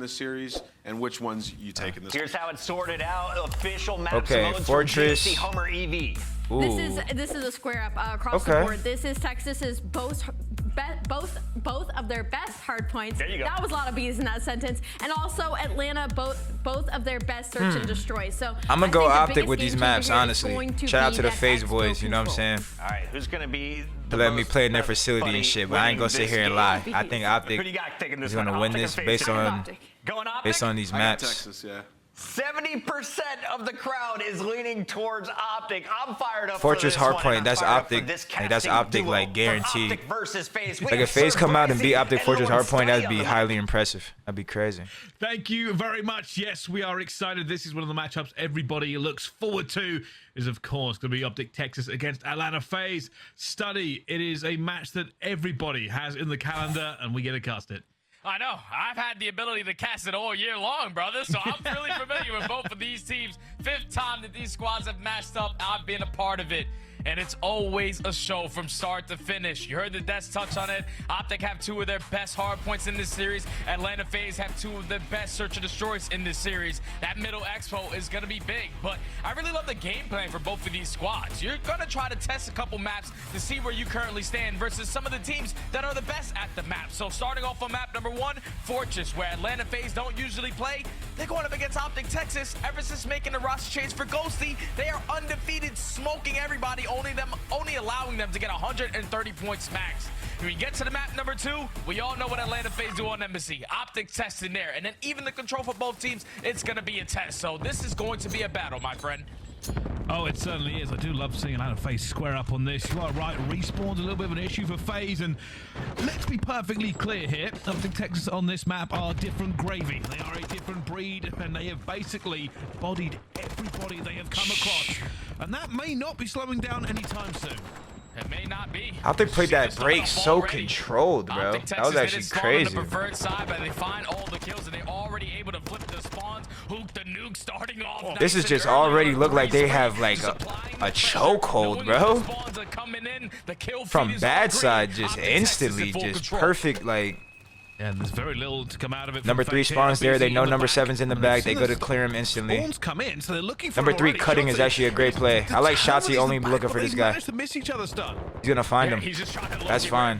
this series and which ones you take in this. Here's how it's sorted out. Official map Okay, modes Fortress. for GSC Hummer EV. Ooh. This is a square up across the board. This is Texas's both of their best hard points. There you go. That was a lot of B's in that sentence. And also Atlanta, both of their best search and destroy. So I'm gonna go I think the Optic biggest with these game maps, changer is honestly. going to Shout out be to the that Faze Expo boys, you know what I'm control. saying? All right, who's gonna be the Let me most play in their best facility buddy and shit, but I ain't gonna sit winning here and this lie. game? I think Who Optic do you got taking this is one? gonna win Optic this or Faze? based on Going Optic? based on these I got maps. Texas, yeah. 70% of the crowd is leaning towards Optic. I'm fired up Fortress for this hardpoint, one, and I'm that's fired up Optic. for this Like, that's casting Optic, duo like, for guaranteed. Optic versus Faze. Like if Faze come out and beat Optic Fortress hardpoint, that'd be highly impressive. That'd be crazy. Thank you very much. Yes, we are excited. This is one of the matchups everybody looks forward to. Is of course going to be Optic Texas against Atlanta Faze. Study. It is a match that everybody has in the calendar, and we get to cast it. I know. I've had the ability to cast it all year long, brother, so I'm really familiar with both of these teams. 5th time that these squads have matched up, I've been a part of it. And it's always a show from start to finish. You heard the Deaths touch on it. Optic have 2 of their best hard points in this series. Atlanta Faze have 2 of the best search and destroys in this series. That middle Expo is going to be big. But I really love the game plan for both of these squads. You're going to try to test a couple maps to see where you currently stand versus some of the teams that are the best at the map. So starting off on map number 1, Fortress, where Atlanta Faze don't usually play. They're going up against Optic Texas. Ever since making the roster change for Ghosty, they are undefeated, smoking everybody, only allowing them to get 130 points max. When we get to the map number 2, we all know what Atlanta Faze do on Embassy. Optic test in there, and then even the control for both teams, it's going to be a test. So this is going to be a battle, my friend. Oh, it certainly is. I do love seeing Atlanta Faze square up on this. You are right, respawn's a little bit of an issue for Faze, and let's be perfectly clear here. Optic Texas on this map are different gravy. They are a different breed, and they have basically bodied everybody they have come across. And that may not be slowing down anytime soon. It may not be. Optic played that break so controlled, bro. Optic That was Texas actually did spawn crazy. on the preferred side, but they find all the kills, and they're already able to flip the spawns. Hook the nuke starting off. This is just already look like they have like a chokehold, bro. From bad side, just instantly, just perfect, like. And there's very little to come out of it. Number 3 spawns there. They know number 7's in the back. They go to clear him instantly. Spawns come in, so they're looking for Number 3 cutting is actually a great play. I like Shotzi only looking for this guy. To miss each other stuff. He's gonna find him. That's fine.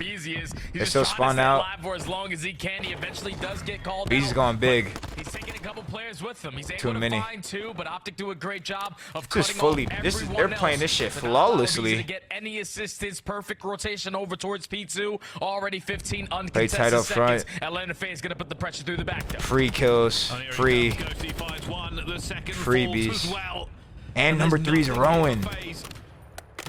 They're still spawned out. For as long as he can, he eventually does get called. He's going big. He's taking a couple players with him. He's able Too to many. find 2, but Optic do a great job of Just cutting fully. off This is everyone they're playing this else. shit So not allowing Beezy flawlessly. to get any assistance. Perfect rotation over towards P2. Already 15 Play uncontested tight up front. seconds. Atlanta Faze gonna put the pressure through the back. Free kills. Free. Freebies. And number 3's Rowan.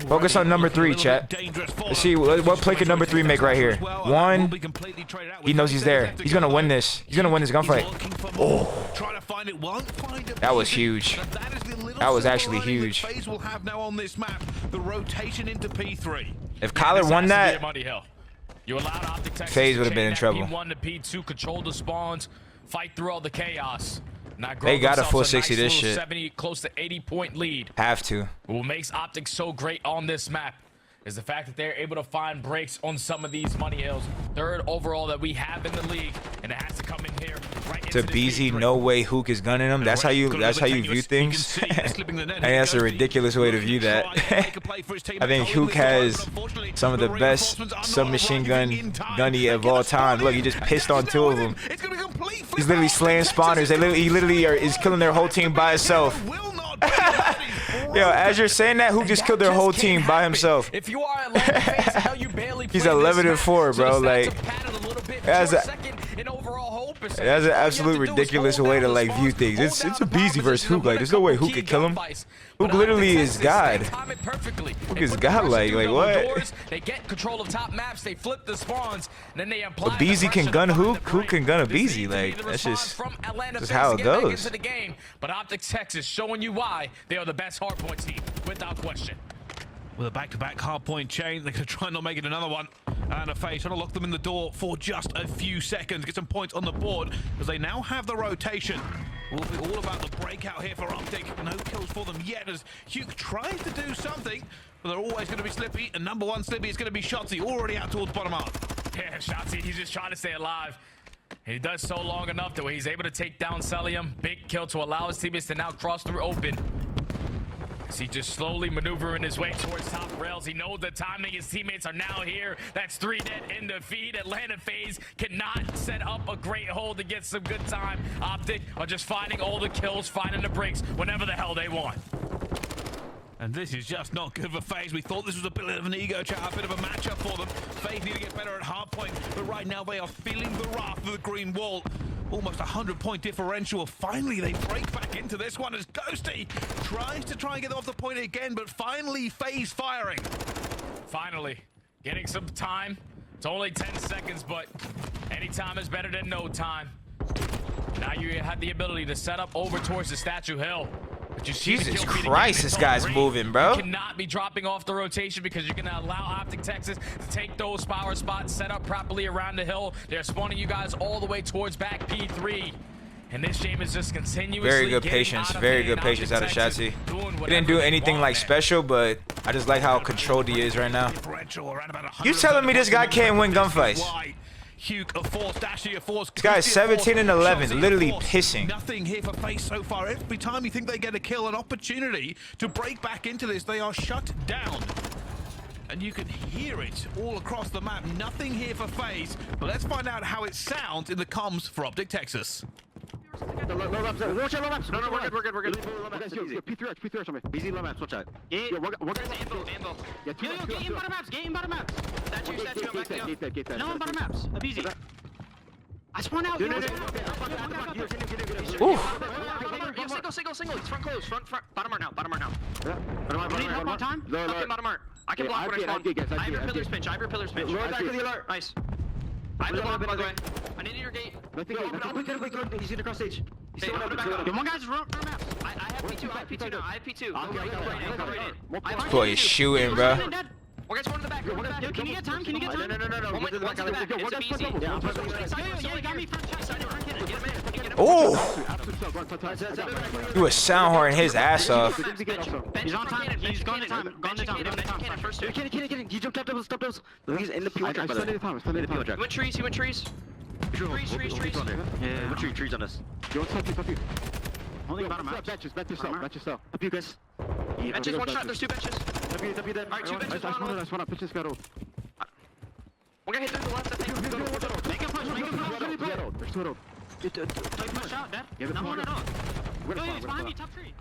Focus on number 3, chat. Let's see what play can number 3 make right here. 1. He knows he's there. He's gonna win this. He's gonna win this gunfight. Oh, that was huge. That was actually huge. If Kyler won that, You allowed Optic Texas Faze to would have been in chain trouble. that P1 to P2, control the spawns, fight through all the chaos. Now They got a themselves full nice 60 this little shit. 70, close to 80-point lead. have to. What makes Optic so great on this map is the fact that they're able to find breaks on some of these money hills. 3rd overall that we have in the league, and it has to come in here right To into BZ, no way Hook is gunning him. That's how you view things. I think that's a ridiculous way to view that. I think Hook has some of the best submachine gunny of all time. Look, he just pissed on 2 of them. He's literally slaying spawners. He literally is killing their whole team by himself. Yo, as you're saying that, Hook just killed their whole team by himself. If you are Atlanta Faze, how you barely He's play 11-4, this bro. map. So Like, the stats are padded a little bit. that's a- 4th in overall hold percentage. that's an All you have absolute to do is ridiculous hold way down to the like view spawns, things. hold It's down a the BZ versus position, Hook. Like, win a there's no way couple Hook key could kill him. gunfights. Hook But literally Optic is Texas, God. they time it perfectly. Hook They is put the God, pressure like through what? double doors, they get control of top maps, they flip the spawns, and then they apply But the BZ can pressure gun to find Hook. the Hook break. can gun a This BZ. needs to be Like, the that's response just from Atlanta that's Faze how to it get back goes. into the game. But Optic Texas showing you why they are the best hardpoint team, without question. With a back-to-back hardpoint chain, they're going to try and not make it another one. And a Faze trying to lock them in the door for just a few seconds. Get some points on the board because they now have the rotation. Will be all about the breakout here for Optic. No kills for them yet as Hugh tries to do something, but they're always going to be Slippy. And number 1 Slippy is going to be Shotzi, already out towards bottom half. Yeah, Shotzi, he's just trying to stay alive. He does so long enough that he's able to take down Celium. Big kill to allow his teammates to now cross through open. As he just slowly maneuvering his way towards top rails. He knows the timing. His teammates are now here. That's 3 dead in the feed. Atlanta Faze cannot set up a great hold to get some good time. Optic are just finding all the kills, finding the breaks whenever the hell they want. And this is just not good for Faze. We thought this was a bit of an ego chat, a bit of a matchup for them. Faze need to get better at hardpoint, but right now they are feeling the wrath of the green wall. Almost 100-point differential. Finally, they break back into this one as Ghosty tries to try and get them off the point again, but finally Faze firing. Finally, getting some time. It's only 10 seconds, but any time is better than no time. Now you have the ability to set up over towards the Statue Hill. But you see Jesus Christ, this guy's moving, bro. You cannot be dropping off the rotation because you're going to allow Optic Texas to take those power spots, set up properly around the hill. They're spawning you guys all the way towards back P3. And this game is just continuously very good patience, very good patience out of Shatsy. He didn't do anything like special, but I just like how controlled he is right now. You telling me this guy can't win gunfights? This guy's 17 and 11, literally pissing. Nothing here for Faze so far. Every time you think they get a kill, an opportunity to break back into this, they are shut down. And you can hear it all across the map. Nothing here for Faze, but let's find out how it sounds in the comms for Optic Texas. Low maps. Watch out, low maps. No, we're good. P3 on me. Easy low maps, watch out. Yeah, we're good. Anvil. Yeah, get in bottom maps. Statue, I'm back there. No, on bottom maps. Easy. I spawn out. Single. It's front close. Front. Bottom art now. You need help on time? Okay, bottom art. I can block when I spawn. I have your pillars pinch. Lower back to the alert. Nice. I have the block, by the way. I need your gate. He's in the cross stage. One guy's run maps. I have P2 now. I have P2. Go right in. Boy, he's shooting, bro. One guy's going to the back. Yo, can you get time? No. One to the back. It's easy. Yeah, you got me front chest. Oh! He was soundhorning his ass off. He's on time. He's gone to time. First two. He jumped up those. He's in the P1 track. He went trees. Trees. Yeah. What trees on us? Only bottom out. Benches. Up you guys. Benches, one shot. There's 2 benches. W dead. Alright, 2 benches. One up. Pitches got old. One guy hit through the left. I think. Make a push. There's 2 old. Push out, Dad. No. It's behind me. Top tree.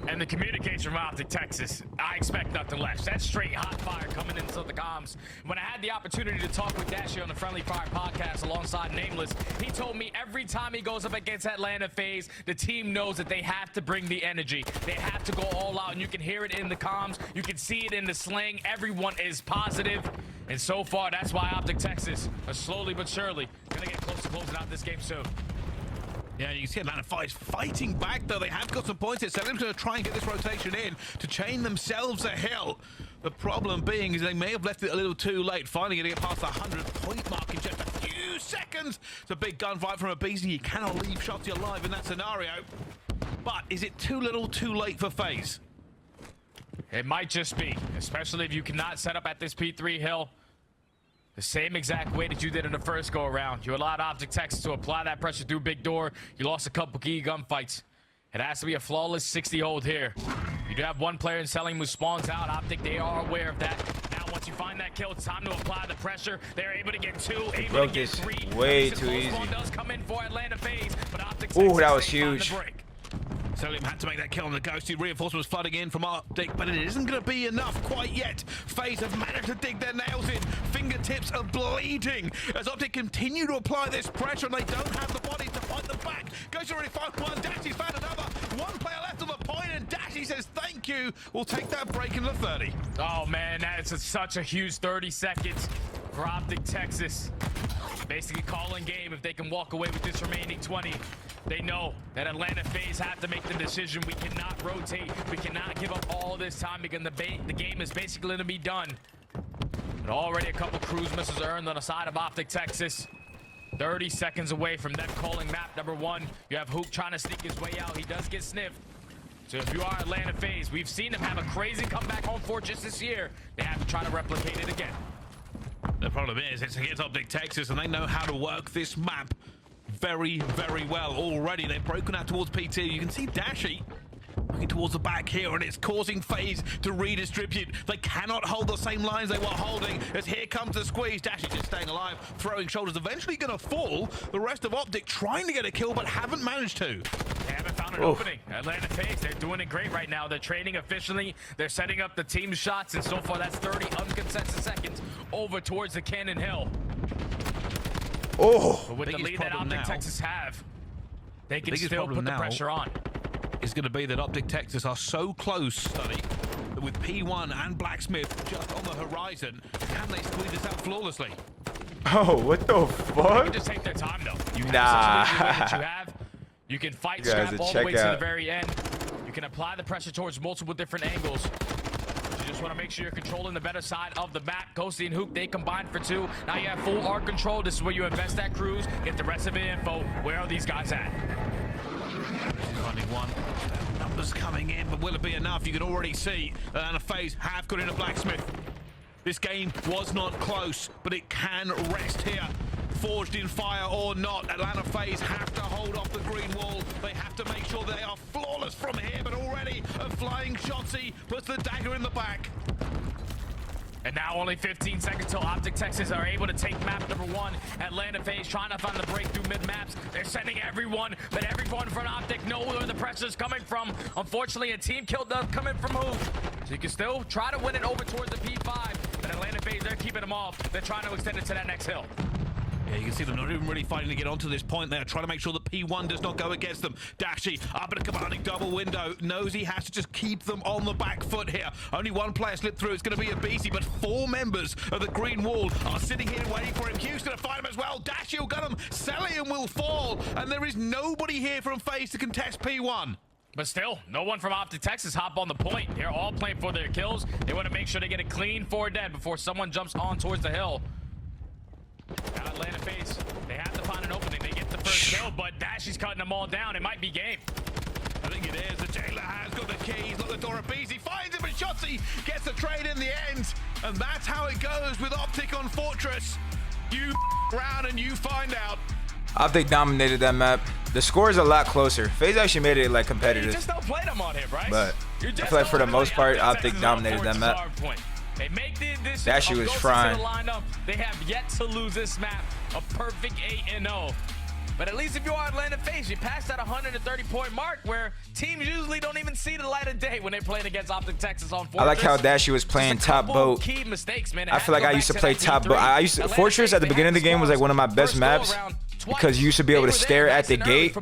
And the communication from Optic Texas, I expect nothing less. That's straight hot fire coming into the comms. When I had the opportunity to talk with Dashi on the Friendly Fire podcast alongside Nameless, he told me every time he goes up against Atlanta Faze, the team knows that they have to bring the energy. They have to go all out, and you can hear it in the comms. You can see it in the slang. Everyone is positive. And so far, that's why Optic Texas are slowly but surely going to get close to closing out this game soon. Yeah, you can see Atlanta Faze fighting back, though. They have got some points here. Selim's going to try and get this rotation in to chain themselves a hill. The problem being is they may have left it a little too late. Finally going to get past the 100-point mark in just a few seconds. It's a big gunfight from a Beezy. You cannot leave Shotzi alive in that scenario. But is it too little, too late for Faze? It might just be, especially if you cannot set up at this P3 hill the same exact way that you did in the first go-around. You allowed Optic Texas to apply that pressure through big door. You lost a couple key gunfights. It has to be a flawless 60 hold here. You do have one player in Selling who spawns out. Optic, they are aware of that. Now, once you find that kill, it's time to apply the pressure. They're able to get 2, able to get 3. Way too easy. Does come in for Atlanta Faze, but Optic Ooh, that was huge. Selim had to make that kill on the Ghosty. Reinforcements flooding in from Optic, but it isn't going to be enough quite yet. Faze have managed to dig their nails in. Fingertips are bleeding as Optic continue to apply this pressure, and they don't have the body to fight them back. Ghosty already found one. Dashy's found another. One player left on the point, and Dashy says thank you. We'll take that break in the 30. Oh, man, that is such a huge 30 seconds for Optic Texas. Basically calling game if they can walk away with this remaining 20. They know that Atlanta Faze have to make the decision. We cannot rotate. We cannot give up all this time because the game is basically going to be done. But already a couple cruise missiles earned on the side of Optic Texas. 30 seconds away from them calling map number 1. You have Hook trying to sneak his way out. He does get sniffed. So if you are Atlanta Faze, we've seen them have a crazy comeback home fortress this year. They have to try to replicate it again. The problem is, it's against Optic Texas, and they know how to work this map very, very well already. They've broken out towards PT. You can see Dashy looking towards the back here, and it's causing Faze to redistribute. They cannot hold the same lines they were holding, as here comes the squeeze. Dashy just staying alive, throwing shoulders, eventually going to fall. The rest of Optic trying to get a kill, but haven't managed to. They haven't found an opening. Atlanta Faze, they're doing it great right now. They're trading efficiently. They're setting up the team shots, and so far that's 30 uncontested seconds over towards the Cannon Hill. But with the lead that Optic Texas have, they can still put the pressure on. Is going to be that Optic Texas are so close, Study, that with P1 and Blacksmith just on the horizon, can they squeeze this out flawlessly? Oh, what the They fuck? can just take their time, though. You Nah. You can fight You guys scrap are all the way to check the out. very end. You can apply the pressure towards multiple different angles. You just want to make sure you're controlling the better side of the map. Ghosty and Hoop, they combine for 2. Now you have full arc control. This is where you invest that cruise, get the rest of the info. Where are these guys at? Finding one. Numbers coming in, but will it be enough? You can already see that Atlanta Faze have got in a Blacksmith. This game was not close, but it can rest here. Forged in fire or not, Atlanta Faze have to hold off the green wall. They have to make sure they are flawless from here, but already a flying Shotzi puts the dagger in the back. And now only 15 seconds till Optic Texas are able to take map number 1. Atlanta Faze trying to find the breakthrough mid-maps. They're sending everyone, but everyone from Optic know where the pressure's coming from. Unfortunately, a team kill does come in from Hoop. So you can still try to win it over towards the P5. But Atlanta Faze, they're keeping them off. They're trying to extend it to that next hill. Yeah, you can see them not even really fighting to get onto this point there, trying to make sure that P1 does not go against them. Dashy up at a commanding double window, knows he has to just keep them on the back foot here. Only one player slipped through, it's going to be a BC, but 4 members of the green wall are sitting here waiting for him. Hughes going to find him as well. Dashy will get him, Celium will fall, and there is nobody here from Faze to contest P1. But still, no one from Optic Texas hop on the point. They're all playing for their kills. They want to make sure they get a clean 4 dead before someone jumps on towards the hill. Now Atlanta Faze, they have to find an opening. They get the first kill, but Dashy's cutting them all down. It might be game. I think it is. The jailer has got the keys. Look at Dora BZ. Finds him, and Shotzi gets the trade in the end. And that's how it goes with Optic on Fortress. You round and you find out. Optic dominated that map. The score is a lot closer. Faze actually made it like You competitive, just don't play them on here, Bryce. but You I just feel like for the don't most play part, Optic Optic Texas dominated on that Fortress map. hardpoint. They make the addition That shit of was Ghosts frying. to the lineup. They have yet to lose this map. A perfect 8-0. But at least if you are Atlanta Faze, you passed that 130-point mark where teams usually don't even see the light of day when they're playing against Optic Texas on Fortress. I like how Dashy was playing top boat. Key mistakes, man. I feel like I used to play top boat. Fortress at the beginning of the game was like one of my best maps because you used to be able to stare at the gate.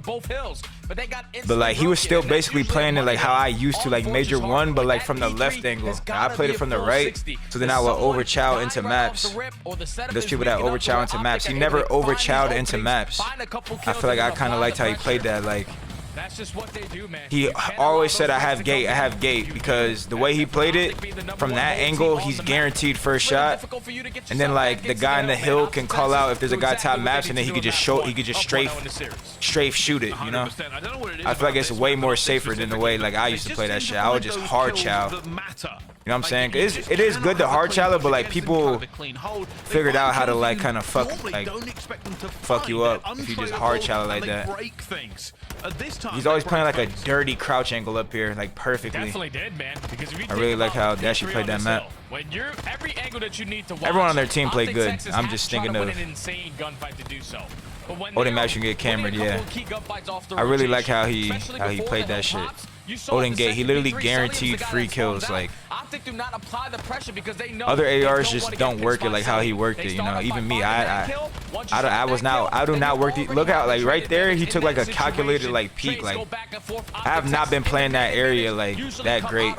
But like he was still basically playing it like how I used to, like Major 1, but like from the left angle. I played it from the right, so then I would overchow into maps. There's people that overchow into maps. He never overchowed into maps. I feel like I kind of liked how he played that. Like that's just what they do, man. he always said, I have gate, because the way he played it, from that angle, he's guaranteed first shot. And then like the guy in the hill can call out if there's a guy top maps, and then he could just strafe shoot it, you know? I feel like it's way more safer than the way like I used to play that shit. I would just hard chow. You know what I'm saying? It is good to hard chow, but like people figured out how to like kind of fuck you up if you just hard chow like that. He's always playing like a dirty crouch angle up here, like perfectly. Definitely did, man. Because if you I really like how Dashy played that map. When you're every angle that you need to watch, Everyone on their team played good. Texas I'm has just to try thinking to of win an insane gunfight to do so. Odin match can get cambered, yeah. I really like how he played that shit. Odin Gate, he literally guaranteed free kills. Like Optic do not apply the pressure because they know other ARs just don't work it like how he worked it, you know. Even me, I do not work the, look out, like right there he took like a calculated like peek. Like I have not been playing that area like that great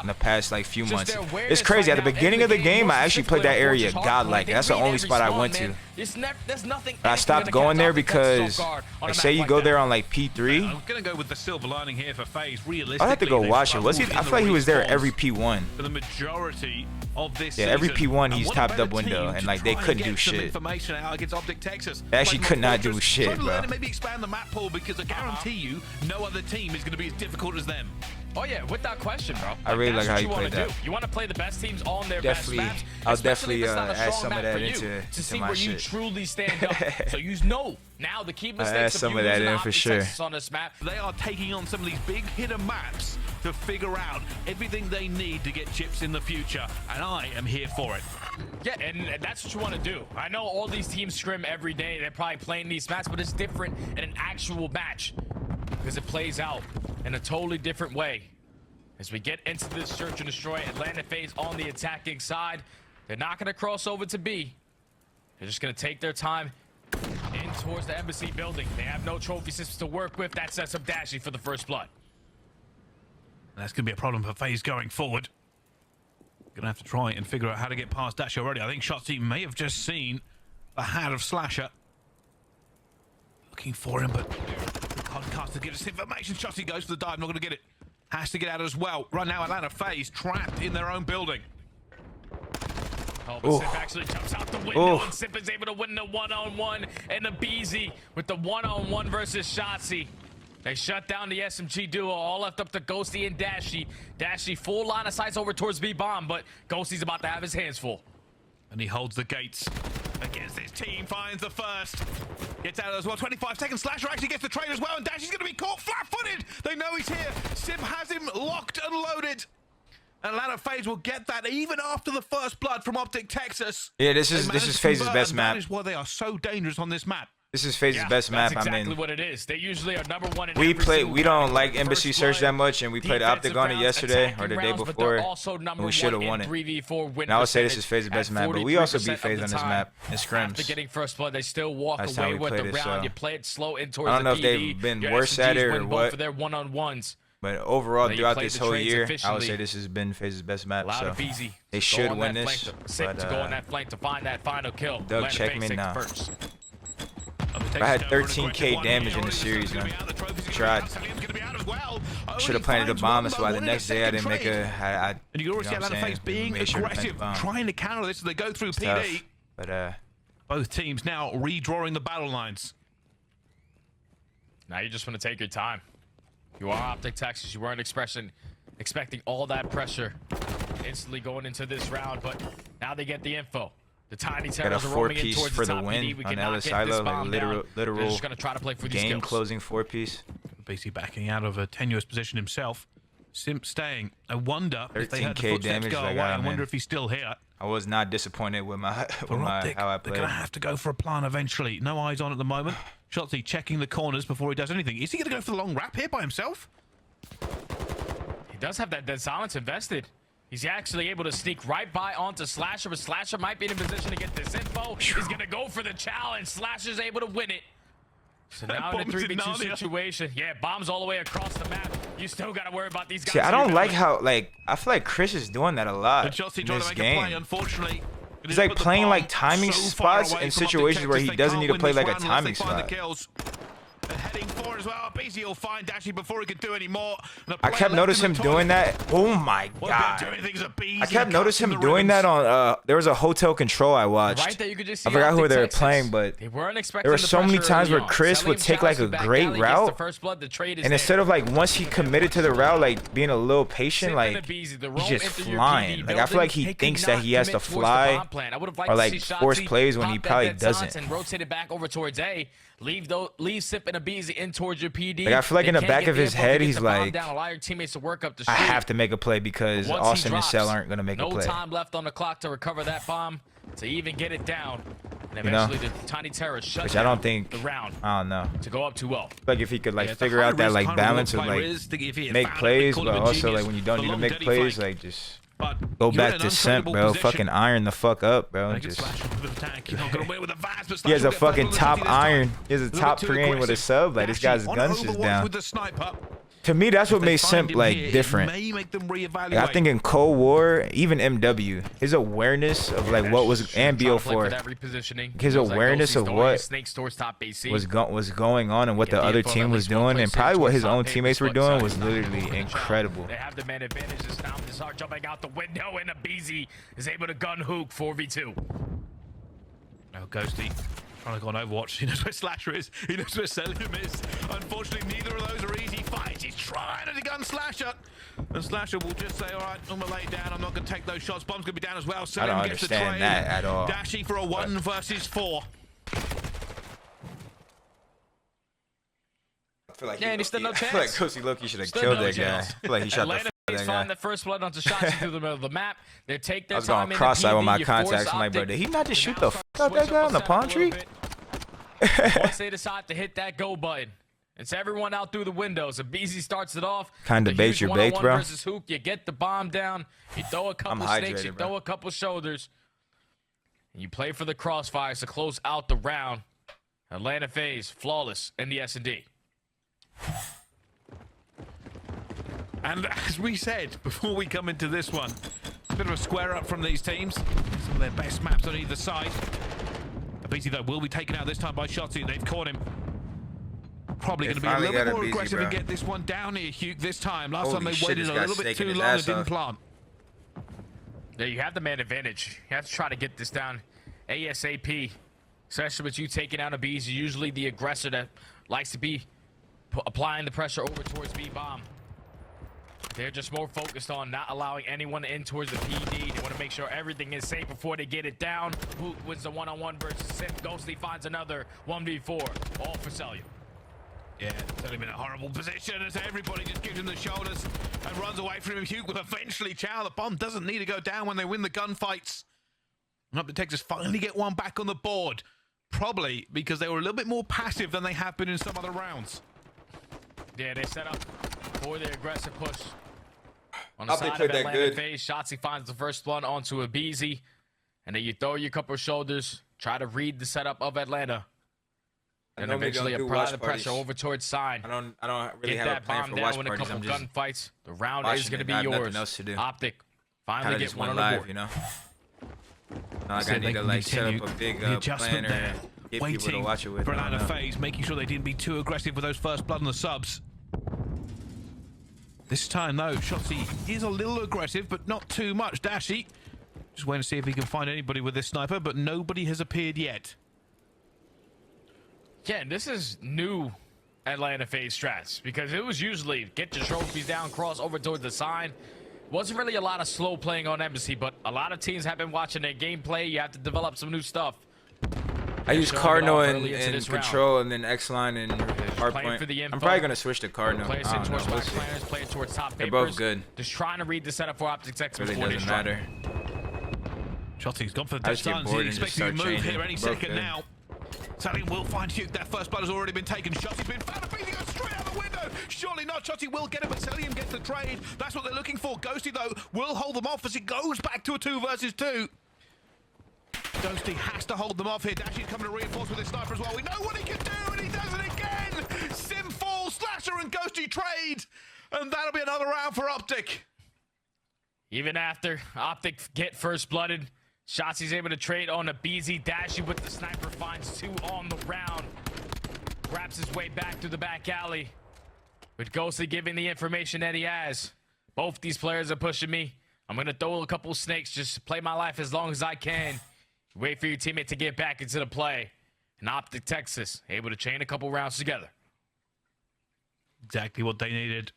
in the past like few months. It's crazy. At the beginning of the game I actually played that area godlike. That's the only spot I went to. But I stopped going there because like say you go there on like P3. I'm gonna go with the silver lining here for Faze. realistically, I'll have to go watch it. Was he? I feel like he was there every P1. For the majority of this Yeah, every season. P1 And he's what a topped better up window, team and to like they try and couldn't do get some shit. information out against Optic Texas. They actually Playing could not Fortress, do shit, trying to learn bro. and maybe expand the map pool, because I guarantee you, no other team is going to be as difficult as them. Oh yeah, without question, bro. I really like how you played played that. You want to play the best teams on their Definitely, best maps. I'll especially definitely if it's not a add strong some of map that for you, into to see my where you shit. truly stand up. So you know now the key add mistakes some of of you that losing in for Optic sure. Texas on this map. They are taking on some of these big hitter maps to figure out everything they need to get chips in the future, and I am here for it. Yeah, and that's what you want to do. I know all these teams scrim every day. They're probably playing these maps, but it's different in an actual match because it plays out in a totally different way. As we get into this search and destroy, Atlanta Faze on the attacking side. They're not going to cross over to B. They're just going to take their time in towards the embassy building. They have no trophy systems to work with. That sets up Dashy for the first blood. That's going to be a problem for FaZe going forward. Going to have to try and figure out how to get past Dash already. I think Shotzi may have just seen the hat of Slasher. Looking for him, but the podcaster gives us information. Shotzi goes for the dive, not going to get it. Has to get out as well. Right now, Atlanta FaZe trapped in their own building. Oh, but Sip actually jumps out the window, and Sip is able to win the one-on-one, and the Beezy with the one-on-one versus Shotzi. They shut down the SMG duo, all left up to Ghosty and Dashy. Dashy full line of sights over towards B-bomb, but Ghosty's about to have his hands full. And he holds the gates against his team, finds the first. Gets out as well, 25 seconds. Slasher actually gets the trade as well, and Dashy's going to be caught flat-footed. They know he's here. Sip has him locked and loaded. Atlanta FaZe will get that even after the first blood from Optic Texas. Yeah, this is FaZe's best map. That is why they are so dangerous on this map. This is FaZe's best map. That's I exactly mean, what it is. They usually are number one in we don't like Embassy Search that much, and we played Optic on it yesterday or the day before. And we should have won it. And I would say this is FaZe's best map, but we also beat FaZe on this map in scrims. After getting first blood, they still walk That's away how we with the played it, round. so You play it slow in towards I don't know the if they've PD. been Your worse at SMGs it or win both what. for their one-on-ones. But overall, You throughout played this the whole trades year, I would efficiently. say this has been FaZe's best map. A lot So of easy. they Go should on win that this. flank to- Sip to go on that flank to find that final kill. Doug, Atlanta check FaZe me take the now. first. I had 13K damage in the series, man. Tried. Should have planted a bomb. That's why the next day I didn't make a. And you can already see Atlanta FaZe being aggressive, trying to counter this as they go through PD. But both teams now redrawing the battle lines. Now you just want to take your time. You are Optic Texas. You weren't expecting all that pressure instantly going into this round, but now they get the info. The Tiny Terrors are roaming in towards for the the top win PD. We on cannot the get this silo, bomb like down. literal They're just going to try to play for these game kills. closing 4-piece. Basically backing out of a tenuous position himself. Simp staying. I wonder if they had the 13K footsteps damage. go Like, away. I wonder man, if he's still here. I was not disappointed with my For Optic, how I they're played. going to have to go for a plan eventually. No eyes on at the moment. Shotzi checking the corners before he does anything. Is he going to go for the long wrap here by himself? He does have that dead silence invested. He's actually able to sneak right by onto Slasher, but Slasher might be in a position to get this info. He's going to go for the challenge. Slasher's able to win it. So now in a 3v2 situation. Yeah, bombs all the way across the map. You still got to worry about these guys. See, I don't like how, like, I feel like Chris is doing that a lot in this game. Unfortunately, he's like playing like timing spots in situations where he doesn't need to play like a timing spot. Heading forward as well. BC will find Dashy before he can do any more. I kept noticing him doing that. Oh my god! I kept noticing him doing that on. There was a Hotel Control I watched. Right there, you could just see I forgot who they were Texas. playing, but They weren't expecting there were the so many pressure times early where on. Chris would Salim take like a Chalice back great alley gets route, the first blood. The trade is and instead of like once he committed to the route, like being a little patient, like he's just flying. Like I feel like he thinks that he has to fly or like force plays when he probably doesn't. And rotate it back over towards A. Leave Sip and a Beezy in towards your PD. Like I feel like in the back of his head, he's like, allow your teammmates to work up the I street. have to make a play because Austin and Cell aren't gonna make a play. No time left on the clock to recover that bomb, to even get it down. And eventually the Tiny Terrors shut Which down I don't think, the round I don't know. to go up 2-0. Like if he could like figure out that like balance of like make plays, but also like when you don't need to make plays, like just go back to Simp, bro. Fucking iron the fuck up, bro. Just he has a fucking top iron. He has a top 3 aim with a sub. Like this guy's gun's just down. To me, that's what makes Simp like different. Like, I think in Cold War, even MW, his awareness of like what was, and BO4, his awareness of what was going on and what the other team was doing, and probably what his own teammates were doing, was literally incredible. They have the man advantage this now. This hard jumping out the window, and Abizi is able to gun Hook 4v2. Now Ghosty trying to go on Overwatch. He knows where Slasher is. He knows where Selim is. Unfortunately, neither of those are easy fights. He's trying to gun Slasher. And Slasher will just say, all right, I'm going to lay down. I'm not going to take those shots. Bomb's going to be down as well. Selim I don't gets the understand trade. that at all. Dashy for a 1 versus 4. I feel like yeah, and he stood no chance. I feel like Ghosty Loki should have killed that guy. I feel like he shot the He's finding the first blood onto shots through the middle of the map. They take their time. I was going cross-eyed with my contacts. I'm like, bro, did he not just shoot the f out that guy on the palm tree? Once they decide to hit that go button, it's everyone out through the windows. Abizi starts it off. Kind of bait your bait, bro. Versus Hook, you get the bomb down. You throw a couple snakes. You throw a couple shoulders. And you play for the crossfires to close out the round. Atlanta Faze, flawless in the S&D. And as we said before we come into this one, a bit of a square up from these teams. Some of their best maps on either side. Abizi, though, will be taken out this time by Shotzi. They've caught him. Probably going to be a little bit more aggressive and get this one down here, Hugh, this time. Last time they waited a little bit too long and didn't plant. Yeah, you have the man advantage. You have to try to get this down ASAP. Especially with you taking out Abizi, usually the aggressor that likes to be applying the pressure over towards B-bomb. They're just more focused on not allowing anyone in towards the PD. They want to make sure everything is safe before they get it down. Who wins the one-on-one versus Simp? Ghostly finds another 1v4. All for Celia. Yeah, Celia in a horrible position as everybody just gives him the shoulders and runs away from him. Hugh will eventually chow. The bomb doesn't need to go down when they win the gunfights. And Optic Texas finally get one back on the board. Probably because they were a little bit more passive than they have been in some other rounds. Yeah, they set up for the aggressive push. On the side of Atlanta Faze, Shotzi finds the first one onto Abizi. And then you throw your couple of shoulders, try to read the setup of Atlanta. And eventually apply the pressure over towards Sign. I don't really have a plan for watch parties. I'm just gunfights. The round is going to be yours. Optic finally get one on the board. You know? Like I need to like set up a big plan or get people to watch it with. For Atlanta Faze, making sure they didn't be too aggressive with those first blood on the subs. This time, though, Shotzi is a little aggressive, but not too much. Dashy, just waiting to see if he can find anybody with this sniper, but nobody has appeared yet. Yeah, and this is new Atlanta Faze strats, because it was usually get your trophies down, cross over towards the Sign. Wasn't really a lot of slow playing on Embassy, but a lot of teams have been watching their gameplay. You have to develop some new stuff. I use Cardinal and Control, and then X-Line and Hardpoint. I'm probably going to switch to Cardinal. Play it towards back planners, play it towards top papers. They're both good. Just trying to read the setup for Optic Texas really before doesn't matter. Shotzi's gone for the distance. He's expecting to move here any second now. Sally will find Hugh. That first blood has already been taken. Shotzi's been found. He goes straight out the window. Surely not. Shotzi will get it, but Celium gets the trade. That's what they're looking for. Ghosty, though, will hold them off as it goes back to a 2 versus 2. Ghosty has to hold them off here. Dashy's coming to reinforce with his sniper as well. We know what he can do, and he does it again. Sim falls, Slasher and Ghosty trade. And that'll be another round for Optic. Even after Optic get first blooded, Shotzi's able to trade on a BZ. Dashy with the sniper finds 2 on the round. Grabs his way back through the back alley. With Ghostly giving the information that he has. Both these players are pushing me. I'm going to throw a couple snakes, just play my life as long as I can. Wait for your teammate to get back into the play. And Optic Texas able to chain a couple rounds together. Exactly what they needed.